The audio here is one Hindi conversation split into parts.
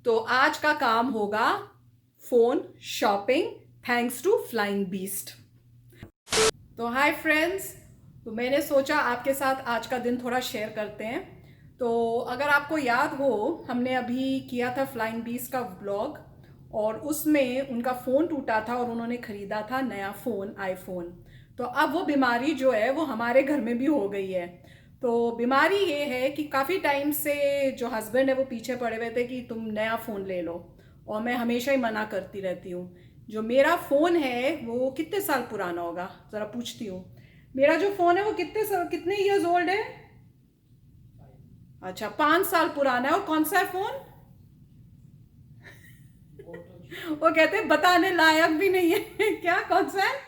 तो आज का काम होगा phone shopping thanks to flying beast. तो हाय फ्रेंड्स, तो मैंने सोचा आपके साथ आज का दिन थोड़ा शेयर करते हैं। तो अगर आपको याद हो, हमने अभी किया था फ्लाइंग बीस्ट का व्लॉग और उसमें उनका फ़ोन टूटा था और उन्होंने ख़रीदा था नया फ़ोन आईफोन। तो अब वो बीमारी जो है वो हमारे घर में भी हो गई है। तो बीमारी ये है कि काफ़ी टाइम से जो हस्बैंड है वो पीछे पड़े हुए थे कि तुम नया फ़ोन ले लो, और मैं हमेशा ही मना करती रहती हूँ। जो मेरा फ़ोन है वो कितने साल पुराना होगा, ज़रा पूछती हूँ। मेरा जो फ़ोन है वो कितने ईयर्स ओल्ड है? अच्छा, 5 साल पुराना है। और कौन सा है फ़ोन? वो कहते हैं बताने लायक भी नहीं है। क्या, कौन सा है?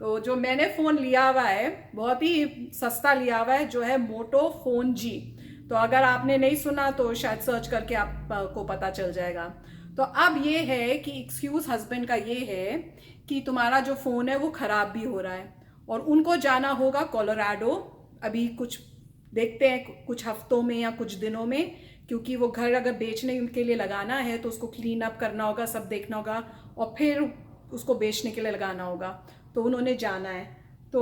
तो जो मैंने फ़ोन लिया हुआ है बहुत ही सस्ता लिया हुआ है, जो है मोटो फ़ोन जी। तो अगर आपने नहीं सुना तो शायद सर्च करके आपको पता चल जाएगा। तो अब ये है कि एक्सक्यूज़ हस्बैंड का ये है कि तुम्हारा जो फ़ोन है वो ख़राब भी हो रहा है और उनको जाना होगा कोलोराडो। अभी कुछ देखते हैं कुछ हफ्तों में या कुछ दिनों में, क्योंकि वो घर अगर बेचने के लिए लगाना है तो उसको क्लीन अप करना होगा, सब देखना होगा और फिर उसको बेचने के लिए लगाना होगा। तो उन्होंने जाना है। तो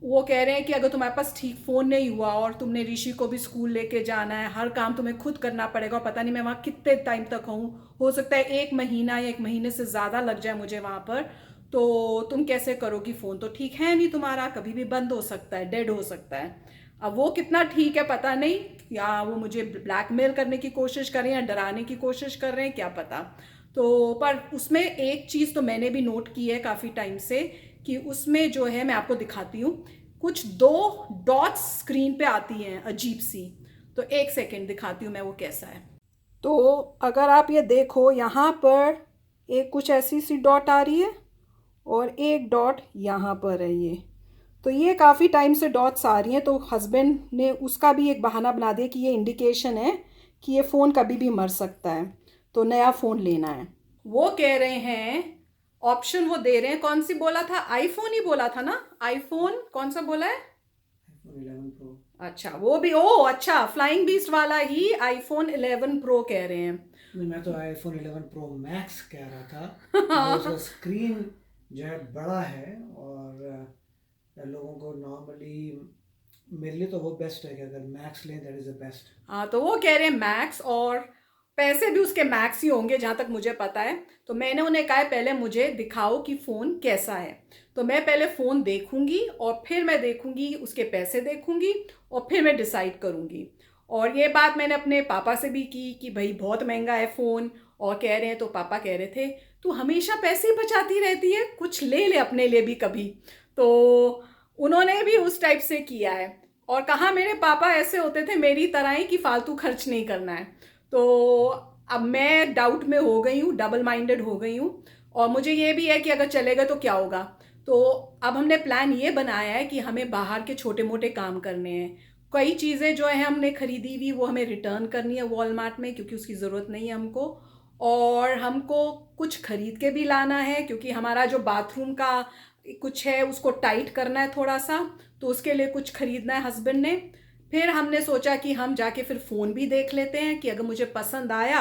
वो कह रहे हैं कि अगर तुम्हारे पास ठीक फ़ोन नहीं हुआ और तुमने ऋषि को भी स्कूल लेके जाना है, हर काम तुम्हें खुद करना पड़ेगा और पता नहीं मैं वहाँ कितने टाइम तक हूँ, हो सकता है 1 महीना या 1 महीने से ज़्यादा लग जाए मुझे वहाँ पर। तो तुम कैसे करोगी? फ़ोन तो ठीक है नहीं तुम्हारा, कभी भी बंद हो सकता है, डेड हो सकता है। अब वो कितना ठीक है पता नहीं, या वो मुझे ब्लैकमेल करने की कोशिश कर रहे हैं या डराने की कोशिश कर रहे हैं, क्या पता। तो पर उसमें एक चीज़ तो मैंने भी नोट की है काफ़ी टाइम से, कि उसमें जो है मैं आपको दिखाती हूँ, कुछ 2 डॉट्स स्क्रीन पे आती हैं अजीब सी। तो एक सेकेंड दिखाती हूँ मैं वो कैसा है। तो अगर आप ये देखो, यहाँ पर एक कुछ ऐसी सी डॉट आ रही है और एक डॉट यहाँ पर है ये। तो ये काफ़ी टाइम से डॉट्स आ रही हैं, तो हस्बैंड ने उसका भी एक बहाना बना दिया कि ये इंडिकेशन है कि ये फ़ोन कभी भी मर सकता है, तो नया फ़ोन लेना है। वो कह रहे हैं, ऑप्शन वो दे रहे हैं, कौन सी बोला था? आईफोन ही बोला था ना? आईफोन कौन सा बोला है? iPhone 11 Pro। अच्छा, वो भी, ओ अच्छा, फ्लाइंग बीस्ट वाला ही आईफोन 11 प्रो कह रहे हैं। नहीं, मैं तो iPhone 11 Pro Max कह रहा था, क्योंकि उसका हाँ। स्क्रीन जो है बड़ा है और लोगों को नॉर्मली, मेरे लिए तो वो बेस्ट है कि अगर मैक्स लें दैट इज़ द बेस्ट। हाँ, तो वो कह रहे हैं मैक्स, और पैसे भी उसके मैक्स ही होंगे जहाँ तक मुझे पता है। तो मैंने उन्हें कहा है पहले मुझे दिखाओ कि फ़ोन कैसा है। तो मैं पहले फ़ोन देखूंगी और फिर मैं देखूंगी उसके पैसे देखूंगी और फिर मैं डिसाइड करूंगी। और ये बात मैंने अपने पापा से भी की कि भाई बहुत महंगा है फ़ोन, और कह रहे हैं, तो पापा कह रहे थे तू हमेशा पैसे ही बचाती रहती है, कुछ ले ले अपने लिए भी कभी। तो उन्होंने भी उस टाइप से किया है। और कहाँ मेरे पापा ऐसे होते थे मेरी तरह ही कि फालतू खर्च नहीं करना है। तो अब मैं डाउट में हो गई हूँ, डबल माइंडेड हो गई हूँ। और मुझे ये भी है कि अगर चलेगा तो क्या होगा। तो अब हमने प्लान ये बनाया है कि हमें बाहर के छोटे मोटे काम करने हैं। कई चीज़ें जो है हमने खरीदी हुई वो हमें रिटर्न करनी है वॉलमार्ट में, क्योंकि उसकी ज़रूरत नहीं है हमको। और हमको कुछ खरीद के भी लाना है, क्योंकि हमारा जो बाथरूम का कुछ है उसको टाइट करना है थोड़ा सा, तो उसके लिए कुछ खरीदना है हस्बैंड ने। फिर हमने सोचा कि हम जाके फिर फ़ोन भी देख लेते हैं कि अगर मुझे पसंद आया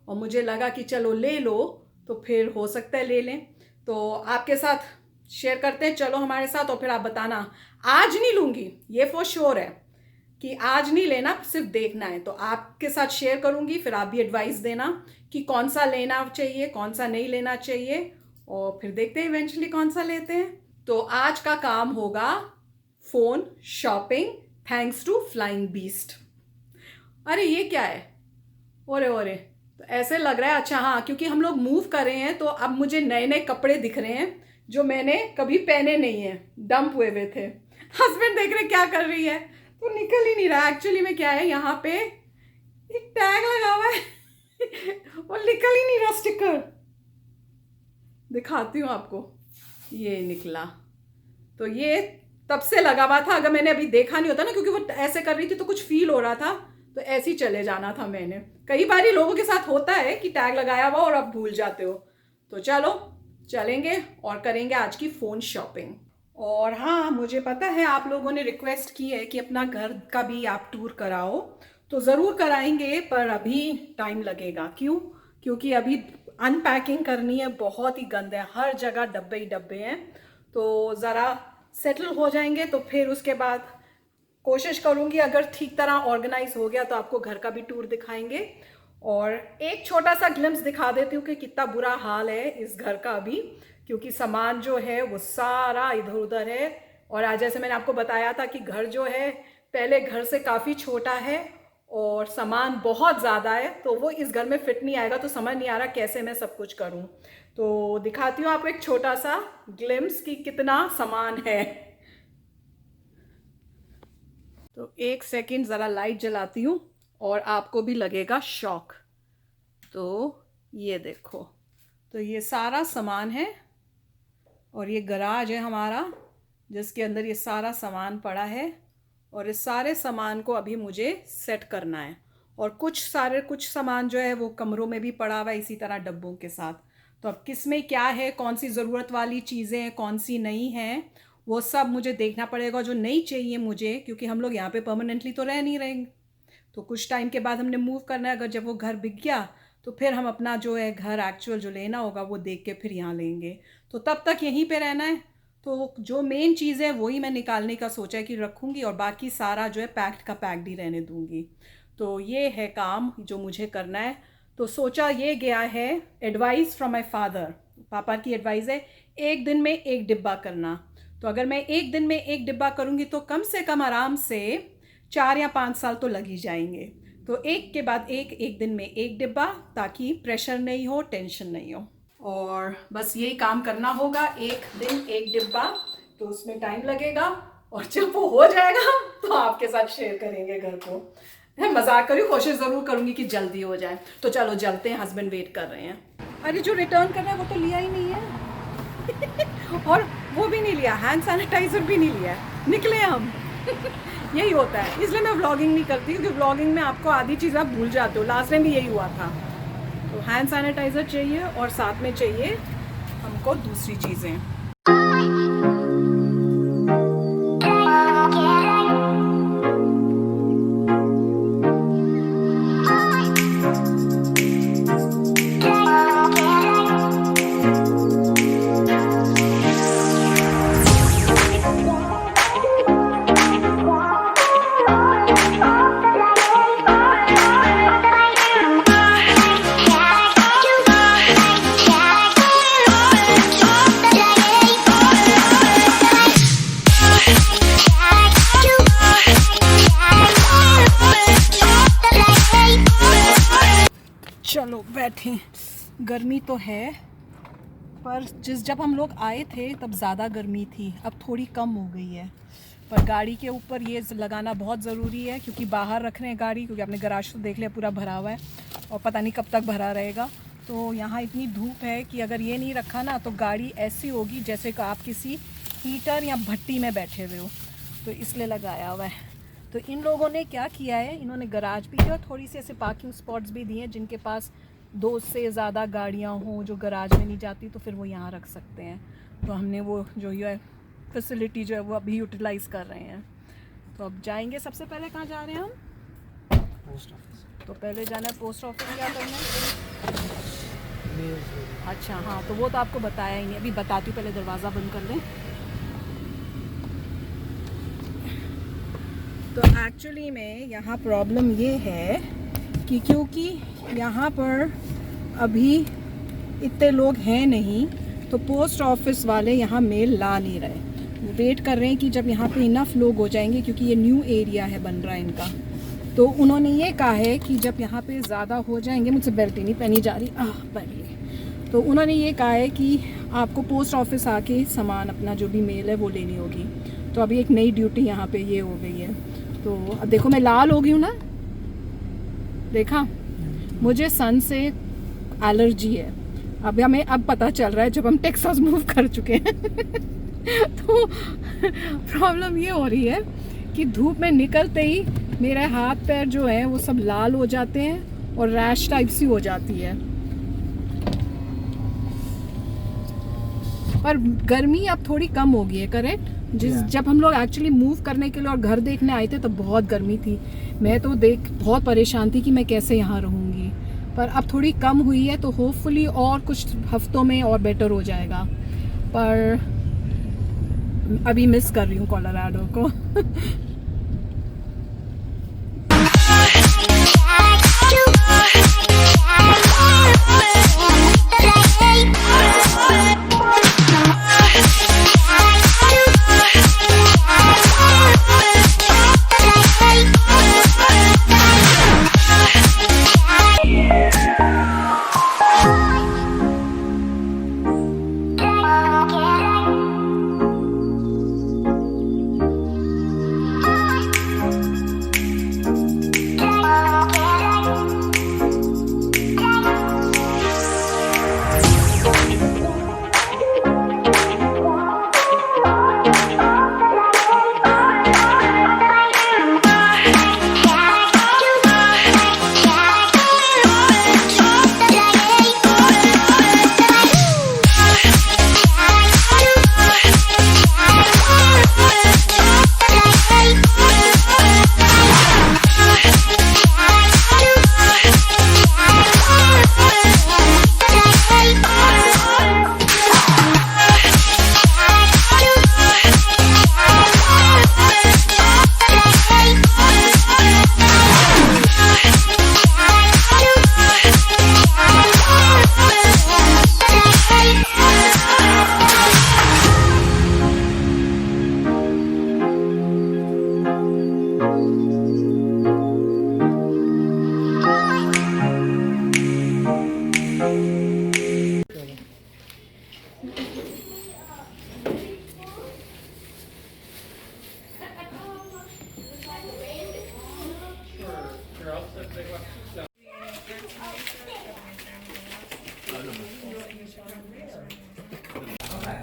और मुझे लगा कि चलो ले लो, तो फिर हो सकता है ले लें। तो आपके साथ शेयर करते हैं, चलो हमारे साथ, और फिर आप बताना। आज नहीं लूँगी, ये फॉर श्योर है कि आज नहीं लेना, सिर्फ देखना है। तो आपके साथ शेयर करूँगी, फिर आप भी एडवाइस देना कि कौन सा लेना चाहिए कौन सा नहीं लेना चाहिए, और फिर देखते हैं इवेंचुअली कौन सा लेते हैं। तो आज का काम होगा phone shopping thanks to flying beast. अरे ये क्या है? ओरे ओरे, तो ऐसे लग रहा है, अच्छा हाँ, क्योंकि हम लोग मूव कर रहे हैं तो अब मुझे नए नए कपड़े दिख रहे हैं जो मैंने कभी पहने नहीं है, डंप हुए हुए थे। हस्बैंड देख रहे क्या कर रही है, तो निकल ही नहीं रहा। एक्चुअली में क्या है, यहाँ पे एक टैग लगा हुआ है और निकल ही नहीं रहा स्टिकर। दिखाती हूँ आपको, ये निकला। तो ये तब से लगा हुआ था, अगर मैंने अभी देखा नहीं होता ना, क्योंकि वो ऐसे कर रही थी तो कुछ फील हो रहा था, तो ऐसे ही चले जाना था मैंने। कई बार लोगों के साथ होता है कि टैग लगाया हुआ और आप भूल जाते हो। तो चलो चलेंगे और करेंगे आज की फ़ोन शॉपिंग। और हाँ, मुझे पता है आप लोगों ने रिक्वेस्ट की है कि अपना घर का भी आप टूर कराओ। तो ज़रूर कराएंगे, पर अभी टाइम लगेगा। क्यों? क्योंकि अभी अनपैकिंग करनी है, बहुत ही गंद है, हर जगह डब्बे ही डब्बे हैं। तो ज़रा सेटल हो जाएंगे तो फिर उसके बाद कोशिश करूँगी, अगर ठीक तरह ऑर्गेनाइज हो गया तो आपको घर का भी टूर दिखाएंगे। और एक छोटा सा ग्लिम्स दिखा देती हूँ कि कितना बुरा हाल है इस घर का अभी, क्योंकि सामान जो है वो सारा इधर उधर है। और आज जैसे मैंने आपको बताया था कि घर जो है पहले घर से काफ़ी छोटा है और सामान बहुत ज़्यादा है, तो वो इस घर में फिट नहीं आएगा। तो समझ नहीं आ रहा कैसे मैं सब कुछ करूँ। तो दिखाती हूँ आपको एक छोटा सा ग्लिम्स कि कितना सामान है। तो एक सेकंड ज़रा लाइट जलाती हूँ और आपको भी लगेगा शॉक। तो ये देखो, तो ये सारा सामान है और ये गराज है हमारा जिसके अंदर ये सारा सामान पड़ा है। और इस सारे सामान को अभी मुझे सेट करना है। और कुछ सामान जो है वो कमरों में भी पड़ा हुआ है इसी तरह डब्बों के साथ। तो अब किस में क्या है, कौन सी ज़रूरत वाली चीज़ें हैं, कौन सी नहीं हैं, वो सब मुझे देखना पड़ेगा। जो नहीं चाहिए मुझे, क्योंकि हम लोग यहाँ पे परमानेंटली तो रह नहीं रहेंगे, तो कुछ टाइम के बाद हमने मूव करना है। अगर जब वो घर बिक गया तो फिर हम अपना जो है घर एक्चुअल जो लेना होगा वो देख के फिर यहाँ लेंगे। तो तब तक यहीं पे रहना है। तो जो मेन चीज़ है वही मैं निकालने का सोचा है कि रखूँगी, और बाकी सारा जो है पैक्ड का पैक्ड ही रहने दूँगी। तो ये है काम जो मुझे करना है। तो सोचा ये गया है, एडवाइस फ्रॉम माई फादर, पापा की एडवाइस है, एक दिन में एक डिब्बा करना। तो अगर मैं एक दिन में एक डिब्बा करूँगी तो कम से कम आराम से 4 या 5 साल तो लग ही जाएंगे। तो एक के बाद एक दिन में एक डिब्बा, ताकि प्रेशर नहीं हो, टेंशन नहीं हो। और बस यही काम करना होगा, एक दिन एक डिब्बा। तो उसमें टाइम लगेगा, और जब वो हो जाएगा तो आपके साथ शेयर करेंगे घर को। मैं मजाक करूँ, कोशिश ज़रूर करूँगी कि जल्दी हो जाए। तो चलो चलते हैं, हस्बैंड वेट कर रहे हैं। अरे जो रिटर्न करना है वो तो लिया ही नहीं है और वो भी नहीं लिया, हैंड सैनिटाइज़र भी नहीं लिया, निकले हम यही होता है, इसलिए मैं व्लॉगिंग नहीं करती, क्योंकि व्लॉगिंग में आपको आधी चीज़ आप भूल जाते हो। लास्ट टाइम भी यही हुआ था। तो हैंड सैनिटाइज़र चाहिए और साथ में चाहिए हमको दूसरी चीज़ें। चलो बैठें, गर्मी तो है, पर जब हम लोग आए थे तब ज़्यादा गर्मी थी, अब थोड़ी कम हो गई है। पर गाड़ी के ऊपर ये लगाना बहुत ज़रूरी है, क्योंकि बाहर रख रहे हैं गाड़ी, क्योंकि आपने गराज तो देख लिया पूरा भरा हुआ है और पता नहीं कब तक भरा रहेगा। तो यहाँ इतनी धूप है कि अगर ये नहीं रखा ना तो गाड़ी ऐसी होगी जैसे कि आप किसी हीटर या भट्टी में बैठे हुए हो। तो इसलिए लगाया हुआ है। तो इन लोगों ने क्या किया है, इन्होंने गराज भी दिया और थोड़ी सी ऐसे पार्किंग स्पॉट्स भी दिए हैं, जिनके पास 2 से ज़्यादा गाड़ियाँ हों जो गराज में नहीं जाती, तो फिर वो यहाँ रख सकते हैं। तो हमने वो जो है फैसिलिटी जो है वो अभी यूटिलाइज़ कर रहे हैं। तो अब जाएंगे, सबसे पहले कहाँ जा रहे हैं हम? Post office. तो पहले जाना है पोस्ट ऑफिस। क्या करना है? अच्छा हाँ, तो वो तो आपको बताया ही नहीं, अभी बताती हूँ, पहले दरवाज़ा बंद कर लें। तो एक्चुअली में यहाँ प्रॉब्लम ये है कि क्योंकि यहाँ पर अभी इतने लोग हैं नहीं, तो पोस्ट ऑफिस वाले यहाँ मेल ला नहीं रहे। वेट कर रहे हैं कि जब यहाँ पे इनफ लोग हो जाएंगे, क्योंकि ये न्यू एरिया है बन रहा है इनका। तो उन्होंने ये कहा है कि जब यहाँ पे ज़्यादा हो जाएंगे, मुझसे बेल्ट ही नहीं पहनी जा रही, बैठिए। तो उन्होंने ये कहा है कि आपको पोस्ट ऑफिस आके सामान अपना जो भी मेल है वो लेनी होगी। तो अभी एक नई ड्यूटी यहाँ पे ये हो गई है। तो अब देखो मैं लाल हो गई हूँ ना, देखा, मुझे सन से एलर्जी है। अब हमें अब पता चल रहा है जब हम टेक्सास मूव कर चुके हैं तो प्रॉब्लम ये हो रही है कि धूप में निकलते ही मेरे हाथ पैर जो है वो सब लाल हो जाते हैं और रैश टाइप सी हो जाती है। पर गर्मी अब थोड़ी कम हो गई है, करेक्ट? जब हम लोग एक्चुअली मूव करने के लिए और घर देखने आए थे तो बहुत गर्मी थी। मैं तो देख बहुत परेशान थी कि मैं कैसे यहाँ रहूँगी, पर अब थोड़ी कम हुई है तो होपफुली और कुछ हफ्तों में और बेटर हो जाएगा। पर अभी मिस कर रही हूँ कोलोराडो को।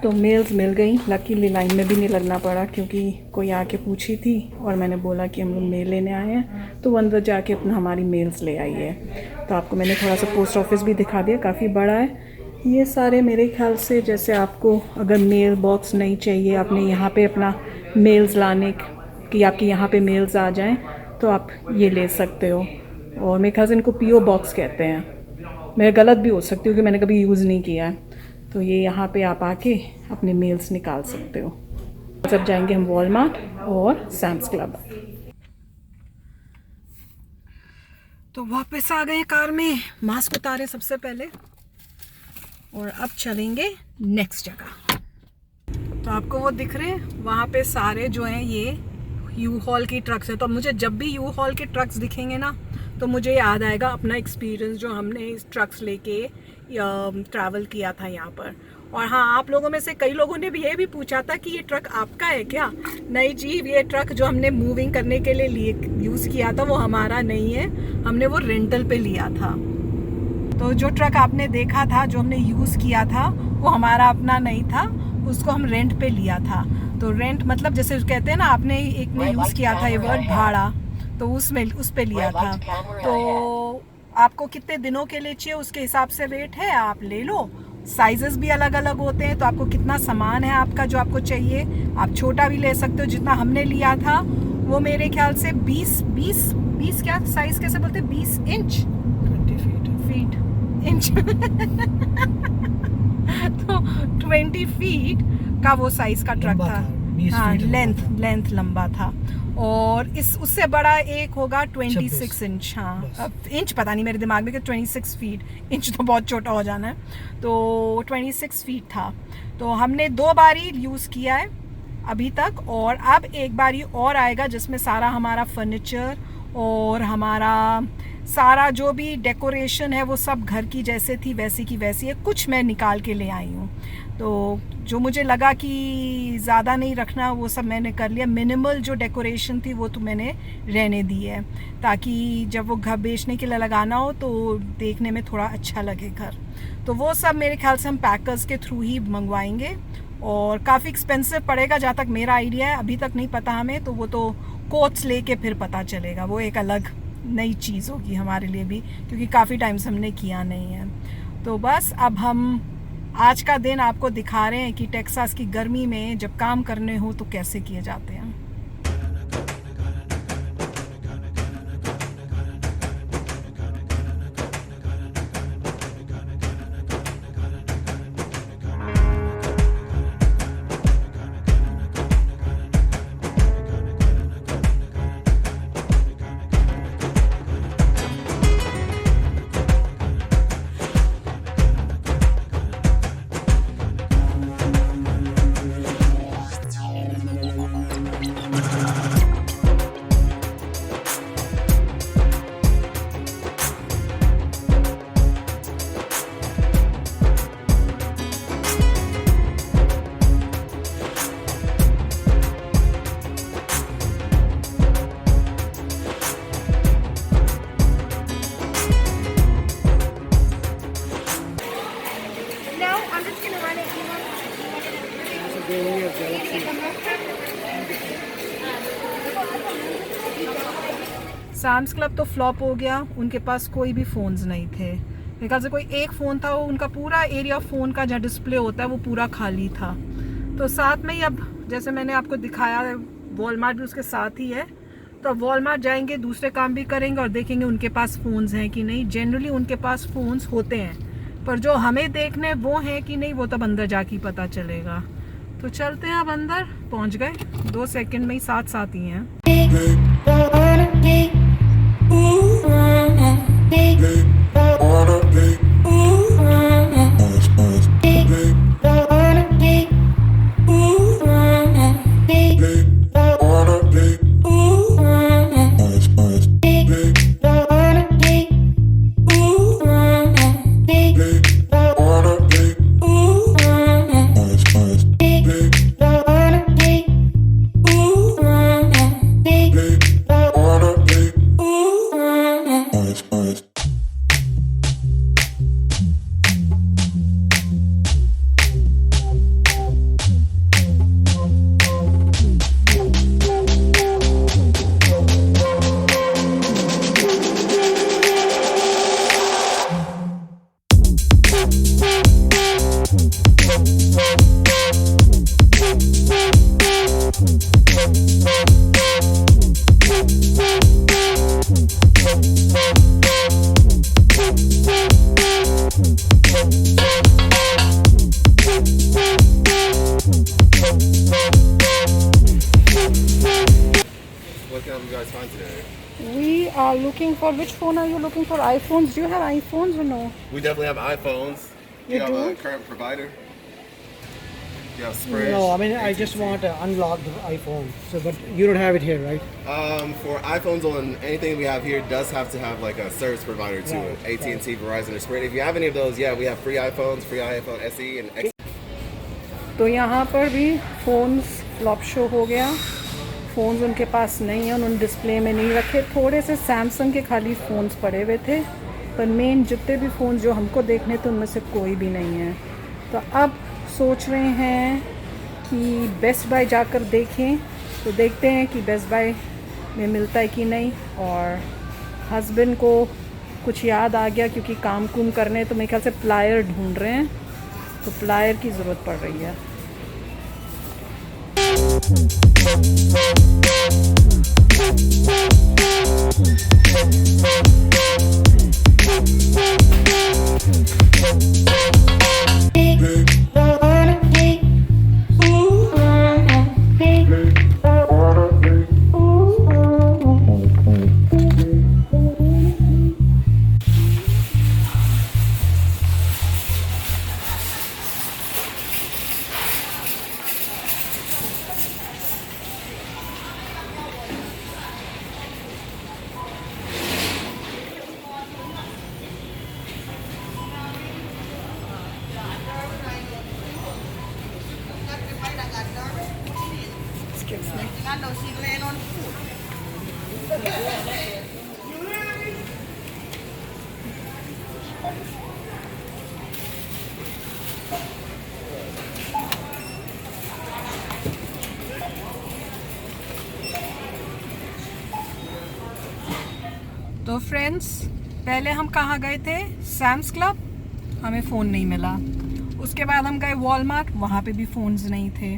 तो मेल्स मिल गई, लकीली लाइन में भी नहीं लगना पड़ा क्योंकि कोई आके पूछी थी और मैंने बोला कि हम लोग मेल लेने आए हैं, तो वो अंदर जाके अपना हमारी मेल्स ले आई है। तो आपको मैंने थोड़ा सा पोस्ट ऑफिस भी दिखा दिया, काफ़ी बड़ा है ये सारे। मेरे ख्याल से जैसे आपको अगर मेल बॉक्स नहीं चाहिए, आपने यहाँ पे अपना मेल्स लाने कि आपके यहाँ पे मेल्स आ जाएं, तो आप ये ले सकते हो। और मेरे ख्याल से इनको पीओ बॉक्स कहते हैं, मैं गलत भी हो सकती हूँ कि मैंने कभी यूज़ नहीं किया है। तो ये यहाँ पे आप आके अपने मेल्स निकाल सकते हो। जब जाएंगे हम वॉलमार्ट और सैम्स क्लब। तो वापस आ गए कार में, मास्क उतारे सबसे पहले और अब चलेंगे नेक्स्ट जगह। तो आपको वो दिख रहे हैं वहाँ पे सारे जो हैं ये यू हॉल की ट्रक्स है। तो मुझे जब भी यू हॉल के ट्रक्स दिखेंगे ना तो मुझे याद आएगा अपना एक्सपीरियंस जो हमने इस ट्रक्स लेके ट्रैवल किया था यहाँ पर। और हाँ, आप लोगों में से कई लोगों ने भी ये भी पूछा था कि ये ट्रक आपका है क्या। नहीं जी, ये ट्रक जो हमने मूविंग करने के लिए यूज़ किया था वो हमारा नहीं है, हमने वो रेंटल पे लिया था। तो जो ट्रक आपने देखा था जो हमने यूज़ किया था वो हमारा अपना नहीं था, उसको हम रेंट पे लिया था। तो रेंट मतलब जैसे कहते हैं ना, आपने एक में यूज़ किया था ये वर्ड भाड़ा, तो उस पे लिया था। तो आपको कितने दिनों के लिए चाहिए उसके हिसाब से रेट है, आप ले लो। साइजेस भी अलग अलग होते हैं, तो आपको कितना सामान है आपका जो आपको चाहिए, आप छोटा भी ले सकते हो। जितना हमने लिया था वो मेरे ख्याल से 20 क्या साइज कैसे बोलते हैं, 20 इंच 20 फीट इंच तो 20 फीट का वो साइज का ट्रक था। हाँ, लेंथ लंबा था। और उससे बड़ा एक होगा 26 इंच। हाँ, इंच पता नहीं मेरे दिमाग में कि 26 फीट, इंच तो बहुत छोटा हो जाना है। तो 26 फीट था। तो हमने 2 बारी यूज़ किया है अभी तक, और अब एक बारी और आएगा जिसमें सारा हमारा फर्नीचर और हमारा सारा जो भी डेकोरेशन है वो सब घर की जैसे थी वैसी की वैसी है। कुछ मैं निकाल के ले आई हूँ, तो जो मुझे लगा कि ज़्यादा नहीं रखना वो सब मैंने कर लिया। मिनिमल जो डेकोरेशन थी वो तो मैंने रहने दी है, ताकि जब वो घर बेचने के लिए लगाना हो तो देखने में थोड़ा अच्छा लगे घर। तो वो सब मेरे ख्याल से हम पैकर्स के थ्रू ही मंगवाएंगे, और काफ़ी एक्सपेंसिव पड़ेगा जहाँ तक मेरा आइडिया है, अभी तक नहीं पता हमें। तो वो तो कोट्स लेके फिर पता चलेगा, वो एक अलग नई चीज़ होगी हमारे लिए भी, क्योंकि काफ़ी टाइम से हमने किया नहीं है। तो बस अब हम आज का दिन आपको दिखा रहे हैं कि टेक्सास की गर्मी में जब काम करने हो तो कैसे किए जाते हैं। दे होंगे गैलेक्सी। सैम्स क्लब तो फ्लॉप हो गया, उनके पास कोई भी फ़ोन्स नहीं थे। मेरे ख्याल से कोई एक फ़ोन था, वो उनका पूरा एरिया फ़ोन का जहाँ डिस्प्ले होता है वो पूरा खाली था। तो साथ में ही अब जैसे मैंने आपको दिखाया वॉलमार्ट भी उसके साथ ही है, तो अब वॉलमार्ट जाएंगे, दूसरे काम भी करेंगे और देखेंगे उनके पास फ़ोन्स हैं कि नहीं। जनरली उनके पास फ़ोन्स होते हैं, पर जो हमें देखने वो हैं कि नहीं वो तब अंदर जाके ही पता चलेगा। तो चलते हैं, अब अंदर पहुंच गए, 2 सेकंड में ही साथ साथ ही हैं। What can you guys find today? We are looking for, which phone are you looking for? iPhones? Do you have iPhones or no? We definitely have iPhones. Do You you have do? a current provider? Do you have Sprint? No, I mean I just AT&T? want an unlocked iPhone. So, but you don't have it here, right? For iPhones, on anything we have here does have to have like a service provider to it. Right, AT&T, Verizon, or Sprint. If you have any of those, yeah, we have free iPhones, free iPhone SE, and X. तो यहाँ पर भी फ़ोन्स फ्लॉप शो हो गया। फ़ोन्स उनके पास नहीं है, उन्होंने डिस्प्ले में नहीं रखे। थोड़े से सैमसंग के खाली फ़ोन्स पड़े हुए थे, पर मेन जितने भी फ़ोन्स जो हमको देखने थे उनमें से कोई भी नहीं है। तो अब सोच रहे हैं कि बेस्ट बाय जाकर देखें, तो देखते हैं कि बेस्ट बाय में मिलता है कि नहीं। और हस्बैंड को कुछ याद आ गया क्योंकि काम कुम करने, तो मेरे ख्याल से प्लायर ढूंढ रहे हैं, तो प्लायर की ज़रूरत पड़ रही है। Excuse me. तो फ्रेंड्स, पहले हम कहाँ गए थे? सैम्स क्लब, हमें फ़ोन नहीं मिला। उसके बाद हम गए वॉलमार्ट, वहाँ पे भी फ़ोन्स नहीं थे।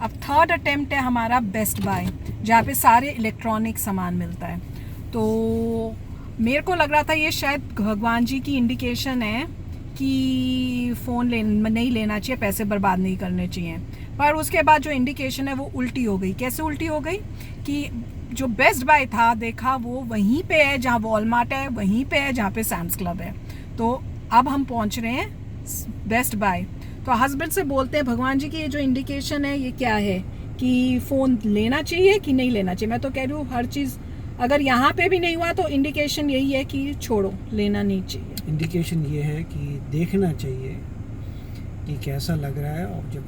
अब थर्ड अटेम्प्ट है हमारा बेस्ट बाय, जहाँ पे सारे इलेक्ट्रॉनिक सामान मिलता है। तो मेरे को लग रहा था ये शायद भगवान जी की इंडिकेशन है कि फ़ोन नहीं लेना चाहिए, पैसे बर्बाद नहीं करने चाहिए। पर उसके बाद जो इंडिकेशन है वो उल्टी हो गई। कैसे उल्टी हो गई कि जो बेस्ट बाय था देखा वो वहीं पे है जहाँ वॉलमार्ट है, वहीं पे है जहाँ पे सैम्स क्लब है। तो अब हम पहुँच रहे हैं बेस्ट बाय। तो हस्बैंड से बोलते हैं भगवान जी की ये जो इंडिकेशन है ये क्या है, कि फ़ोन लेना चाहिए कि नहीं लेना चाहिए। मैं तो कह रही हूँ हर चीज़ अगर यहाँ पे भी नहीं हुआ तो इंडिकेशन यही है कि छोड़ो, लेना नहीं चाहिए। इंडिकेशन ये है कि देखना चाहिए कि कैसा लग रहा है, और जब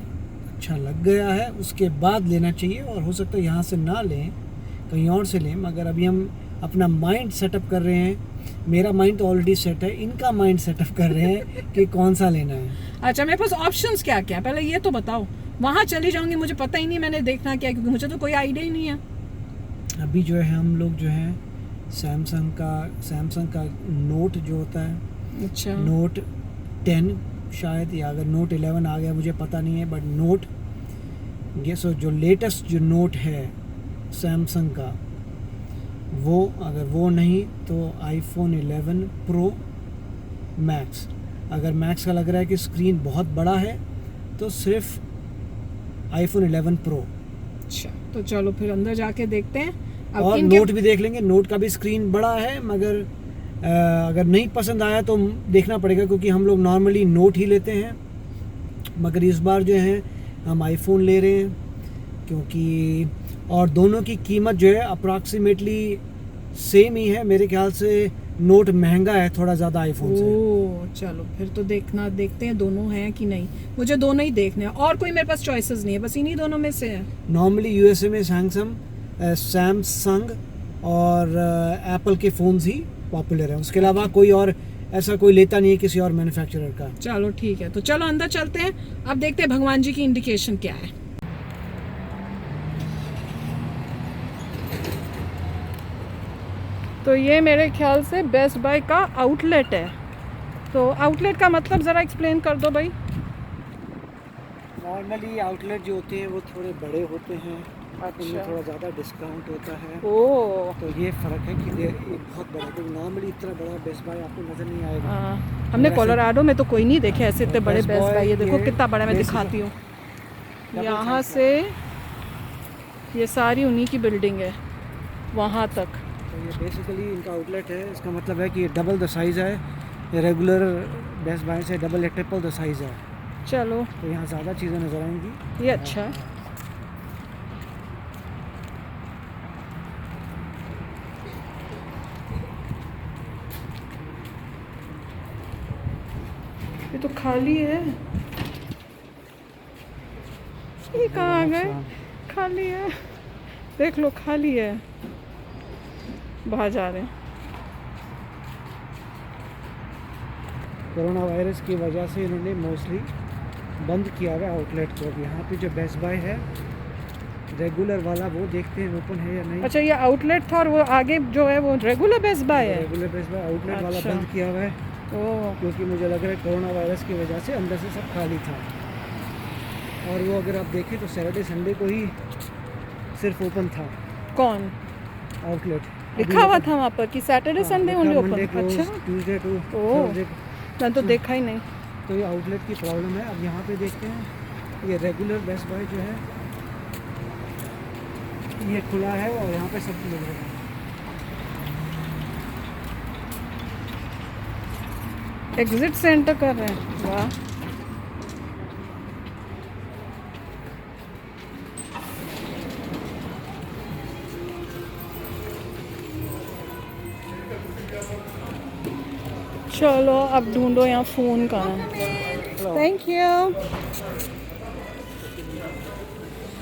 अच्छा लग गया है उसके बाद लेना चाहिए। और हो सकता है यहाँ से ना लें, कहीं और से लें, मगर अभी हम अपना माइंड सेटअप कर रहे हैं। मेरा माइंड तो ऑलरेडी सेट है, इनका माइंड सेटअप कर रहे हैं कि कौन सा लेना है। अच्छा, मेरे पास ऑप्शंस क्या क्या, पहले ये तो बताओ वहाँ चली जाऊंगी, मुझे पता ही नहीं मैंने देखना क्या है, क्योंकि मुझे तो कोई आइडिया ही नहीं है। अभी जो है हम लोग जो है सैमसंग का नोट जो होता है, अच्छा नोट 10 शायद, या अगर नोट 11 आ गया मुझे पता नहीं है, बट नोट ये सो जो लेटेस्ट जो नोट है सैमसंग का, वो अगर वो नहीं तो आईफोन 11 प्रो मैक्स। अगर मैक्स का लग रहा है कि स्क्रीन बहुत बड़ा है तो सिर्फ आईफोन 11 प्रो। अच्छा, तो चलो फिर अंदर जाके देखते हैं। अब और इनके- नोट भी देख लेंगे, नोट का भी स्क्रीन बड़ा है, मगर अगर नहीं पसंद आया तो देखना पड़ेगा, क्योंकि हम लोग नॉर्मली नोट ही लेते हैं, मगर इस बार जो है हम आईफोन ले रहे हैं, क्योंकि और दोनों की कीमत जो है अप्रॉक्सीमेटली सेम ही है मेरे ख्याल से। नोट महंगा है थोड़ा ज़्यादा आईफोन से। ओ चलो फिर तो देखते हैं दोनों हैं कि नहीं। मुझे दोनों ही देखने हैं, और कोई मेरे पास चॉइसेस नहीं है, बस इन्हीं दोनों में से है। नॉर्मली यूएसए में सैमसंग और एप्पल के फ़ोन्स ही पॉपुलर हैं, उसके अलावा कोई और ऐसा कोई लेता नहीं है किसी और मैन्युफैक्चरर का। चलो ठीक है, तो चलो अंदर चलते हैं। अब देखते हैं भगवान जी की इंडिकेशन क्या है। तो ये मेरे ख्याल से बेस्ट बाय का आउटलेट है। तो आउटलेट का मतलब ज़रा एक्सप्लेन कर दो भाई। नॉर्मली आउटलेट जो होते हैं वो थोड़े बड़े होते हैं, अच्छा। उनमें थोड़ा ज़्यादा डिस्काउंट होता है। ओ तो ये फ़र्क है कि ये बहुत बड़ा, तो नॉर्मली इतना बड़ा बेस्ट बाय आपको नज़र नहीं आएगा। हमने वैसे- कोलोराडो में तो कोई नहीं देखे ऐसे इतने बड़े बेस्ट बेस्ट बॉय बाय। ये देखो ये कितना बड़ा, मैं बेसिक- दिखाती हूँ। डबल यहाँ साइज से ये सारी उन्हीं की बिल्डिंग है वहाँ तक। तो ये बेसिकली इनका आउटलेट है, इसका मतलब है कि ये डबल द साइज़ है, ये रेगुलर बेस्ट बाय से डबल या ट्रिपल द साइज़ है। चलो तो यहाँ ज़्यादा चीज़ें नज़र आएंगी। ये अच्छा है। ये तो खाली है, ये कहाँ आ गए? खाली है, देख लो खाली है, बाहर जा रहे हैं। कोरोना वायरस की वजह से इन्होंने मोस्टली बंद किया हुआ आउटलेट को। अब यहाँ पे जो बेस्ट बाय है रेगुलर वाला, वो देखते हैं ओपन है या नहीं। अच्छा, ये आउटलेट था और वो आगे जो है वो रेगुलर बेस्ट बाय है। रेगुलर बेस्ट बाय आउटलेट वाला अच्छा। बंद किया हुआ है, ओह क्योंकि मुझे लग रहा है कोरोना वायरस की वजह से अंदर से सब खाली था। और वो अगर आप देखें तो सैटरडे संडे को ही सिर्फ ओपन था कौन आउटलेट। लिखा हुआ था वहाँ पर कि सैटरडे संडे ओनली ओपन। अच्छा, अच्छा, ट्यूसडे टू ओह। थर्सडे। मैंने तो देखा ही नहीं। तो ये आउटलेट की प्रॉब्लम है। अब यहाँ पे देखते हैं, ये रेगुलर बेस्ट बाय जो है ये खुला है और यहाँ पे सब मिल रहा है। एग्जिट से एंटर कर रहे हैं, वाह। चलो अब ढूंढो यहाँ फ़ोन कहाँ है। Thank you.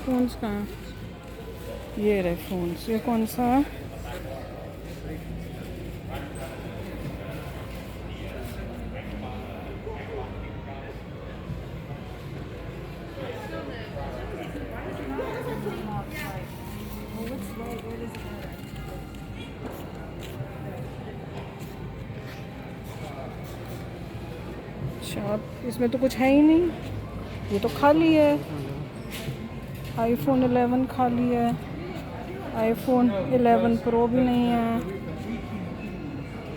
फ़ोन्स कहाँ? ये रहे फ़ोन्स। ये कौन सा है? अच्छा, इसमें तो कुछ है ही नहीं, ये तो खाली है। आईफोन 11 खाली है, आईफोन 11 प्रो भी नहीं है,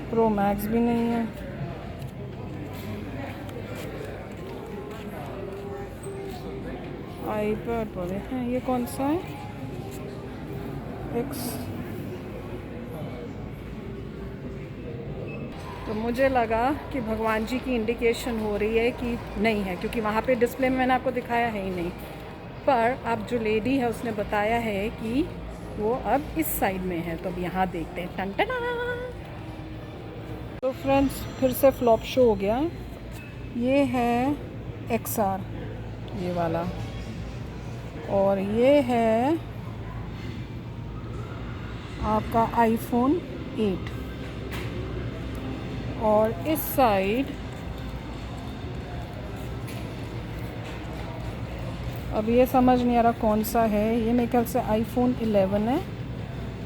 प्रो मैक्स भी नहीं है। आईपैड वाले हैं, ये कौन सा है? एक्स। तो मुझे लगा कि भगवान जी की इंडिकेशन हो रही है कि नहीं है, क्योंकि वहाँ पे डिस्प्ले में मैंने आपको दिखाया है ही नहीं। पर अब जो लेडी है उसने बताया है कि वो अब इस साइड में है, तो अब यहाँ देखते हैं। Ton ton. तो फ्रेंड्स फिर से फ्लॉप शो हो गया। ये है XR, ये वाला, और ये है आपका आईफोन 8, और इस साइड अब ये समझ नहीं आ रहा कौन सा है। ये मेरे ख्याल से iPhone 11 है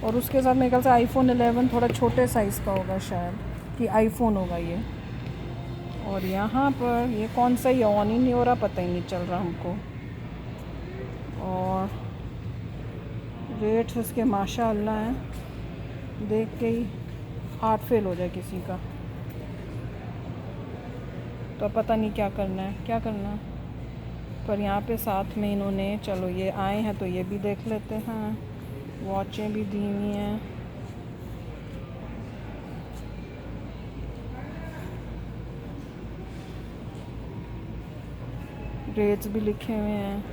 और उसके साथ मेरे ख्याल से iPhone 11 थोड़ा छोटे साइज़ का होगा शायद, कि iPhone होगा ये। और यहाँ पर ये कौन सा, ये ऑन ही नहीं हो रहा, पता ही नहीं चल रहा हमको। और रेट्स इसके माशाअल्लाह हैं, देख के ही हार्ट फेल हो जाए किसी का। तो पता नहीं क्या करना है, पर यहाँ पे साथ में इन्होंने, चलो ये आए हैं तो ये भी देख लेते हैं। वॉचें भी दी हुई हैं। रेट्स भी लिखे हुए हैं।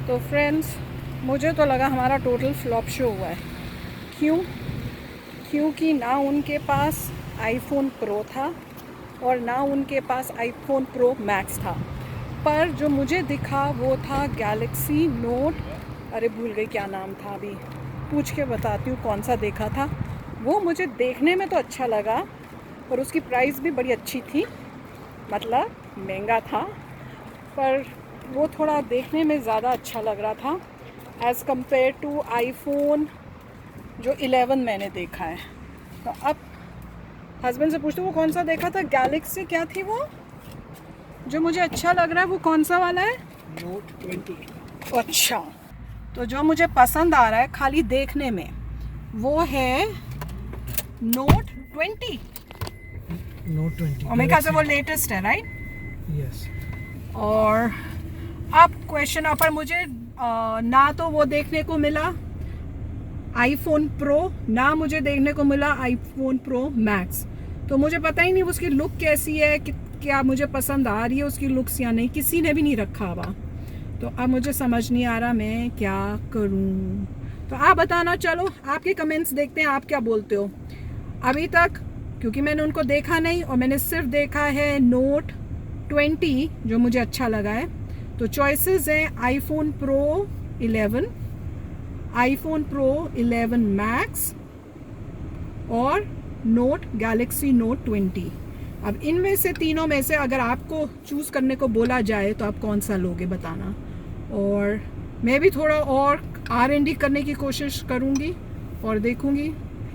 तो फ्रेंड्स, मुझे तो लगा हमारा टोटल फ्लॉप शो हुआ है। क्योंकि ना उनके पास iPhone Pro था और ना उनके पास iPhone Pro Max था, पर जो मुझे दिखा वो था Galaxy Note, अरे भूल गई क्या नाम था, अभी पूछ के बताती हूँ कौन सा देखा था। वो मुझे देखने में तो अच्छा लगा और उसकी प्राइस भी बड़ी अच्छी थी, मतलब महंगा था, पर वो थोड़ा देखने में ज़्यादा अच्छा लग रहा था एज़ कम्पेयर टू iPhone जो 11 मैंने देखा है। तो अब हस्बैंड से पूछते वो कौन सा देखा था, गैलेक्सी क्या थी वो जो मुझे अच्छा लग रहा है, वो कौन सा वाला है? Note 20। अच्छा, तो जो मुझे पसंद आ रहा है खाली देखने में वो है Note 20। Note 20 और मेरे ख्याल से वो लेटेस्ट है, राइट? यस। और अब क्वेश्चन पर मुझे ना तो वो देखने को मिला iPhone Pro, ना मुझे देखने को मिला iPhone Pro Max। तो मुझे पता ही नहीं उसकी लुक कैसी है, क्या मुझे पसंद आ रही है उसकी लुक्स या नहीं, किसी ने भी नहीं रखा हुआ। तो अब मुझे समझ नहीं आ रहा मैं क्या करूं। तो आप बताना, चलो आपके कमेंट्स देखते हैं, आप क्या बोलते हो। अभी तक क्योंकि मैंने उनको देखा नहीं और मैंने सिर्फ देखा है Note 20 जो मुझे अच्छा लगा है। तो चॉइसेस हैं iPhone Pro 11, iPhone Pro 11 Max और Galaxy Note 20। अब इनमें से तीनों में से अगर आपको चूज़ करने को बोला जाए तो आप कौन सा लोगे बताना। और मैं भी थोड़ा और R&D करने की कोशिश करूँगी और देखूँगी।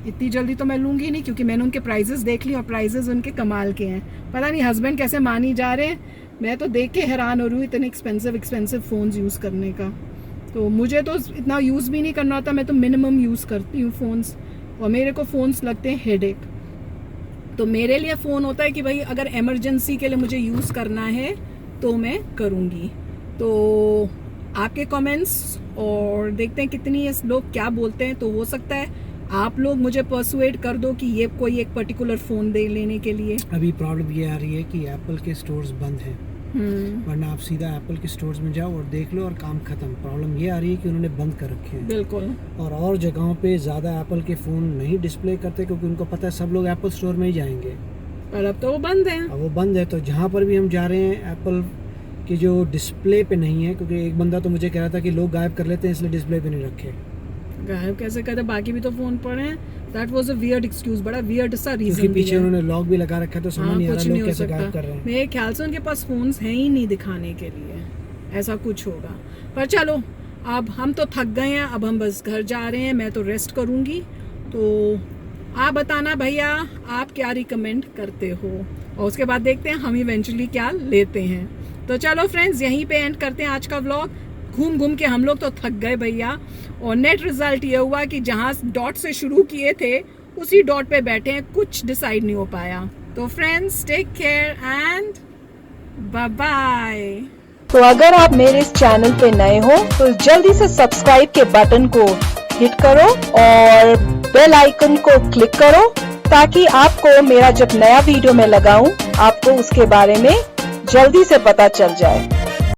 इतनी जल्दी तो मैं लूँगी नहीं क्योंकि मैंने उनके प्राइजेस देख ली और प्राइजेस उनके कमाल के हैं। पता नहीं हस्बैंड कैसे मानी जा रहे हैं, मैं तो देख के हैरान हो रही हूँ इतने एक्सपेंसिव फ़ोन्स यूज़ करने का। तो मुझे तो इतना यूज़ भी नहीं करना होता, मैं तो मिनिमम यूज़ करती हूँ फ़ोन्स, और मेरे को फ़ोन्स लगते हैं हेडेक। तो मेरे लिए फ़ोन होता है कि भाई अगर इमरजेंसी के लिए मुझे यूज़ करना है तो मैं करूँगी। तो आपके कमेंट्स और देखते हैं कितनी लोग क्या बोलते हैं। तो हो सकता है आप लोग मुझे परसुएड कर दो कि ये कोई एक पर्टिकुलर फ़ोन दे लेने के लिए। अभी प्रॉब्लम ये आ रही है कि एप्पल के स्टोर्स बंद हैं, वरना आप सीधा एप्पल के स्टोर्स में जाओ और देख लो और काम खत्म। प्रॉब्लम ये आ रही है कि उन्होंने बंद कर रखे हैं। बिल्कुल। और जगहों पे ज़्यादा एप्पल के फ़ोन नहीं डिस्प्ले करते क्योंकि उनको पता है सब लोग एप्पल स्टोर में ही जाएंगे। पर अब तो वो बंद है। अब वो बंद है, तो जहाँ पर भी हम जा रहे हैं एप्पल की जो डिस्प्ले पे नहीं है, क्योंकि एक बंदा तो मुझे कह रहा था कि लोग गायब कर लेते हैं इसलिए डिस्प्ले पे नहीं रखे। गायब कैसे करते, बाकी भी तो फ़ोन पड़े हैं। That was a weird excuse, बड़ा वियर्ड सा रीजन। क्योंकि पीछे उन्होंने लॉक भी लगा रखा है तो समझ नहीं आ रहा लोग कैसे गायब कर रहे हैं। मेरे ख्याल से उनके पास फोन्स हैं ही नहीं दिखाने के लिए, ऐसा कुछ होगा। पर चलो अब हम तो थक गए हैं, अब हम बस घर जा रहे हैं, मैं तो रेस्ट करूँगी। तो आप बताना भैया आप क्या रिकमेंड करते हो और उसके बाद देखते हैं हम इवेंचुअली क्या लेते हैं। तो चलो फ्रेंड्स यहीं पे एंड करते हैं आज का व्लॉग। घूम घूम के हम लोग तो थक गए भैया, और नेट रिजल्ट ये हुआ कि जहाँ डॉट से शुरू किए थे उसी डॉट पे बैठे हैं, कुछ डिसाइड नहीं हो पाया। तो friends take care and bye bye. तो अगर आप मेरे इस चैनल पे नए हो तो जल्दी से सब्सक्राइब के बटन को हिट करो और बेल आइकन को क्लिक करो ताकि आपको मेरा जब नया वीडियो मैं लगाऊं आपको उसके बारे में जल्दी से पता चल जाए।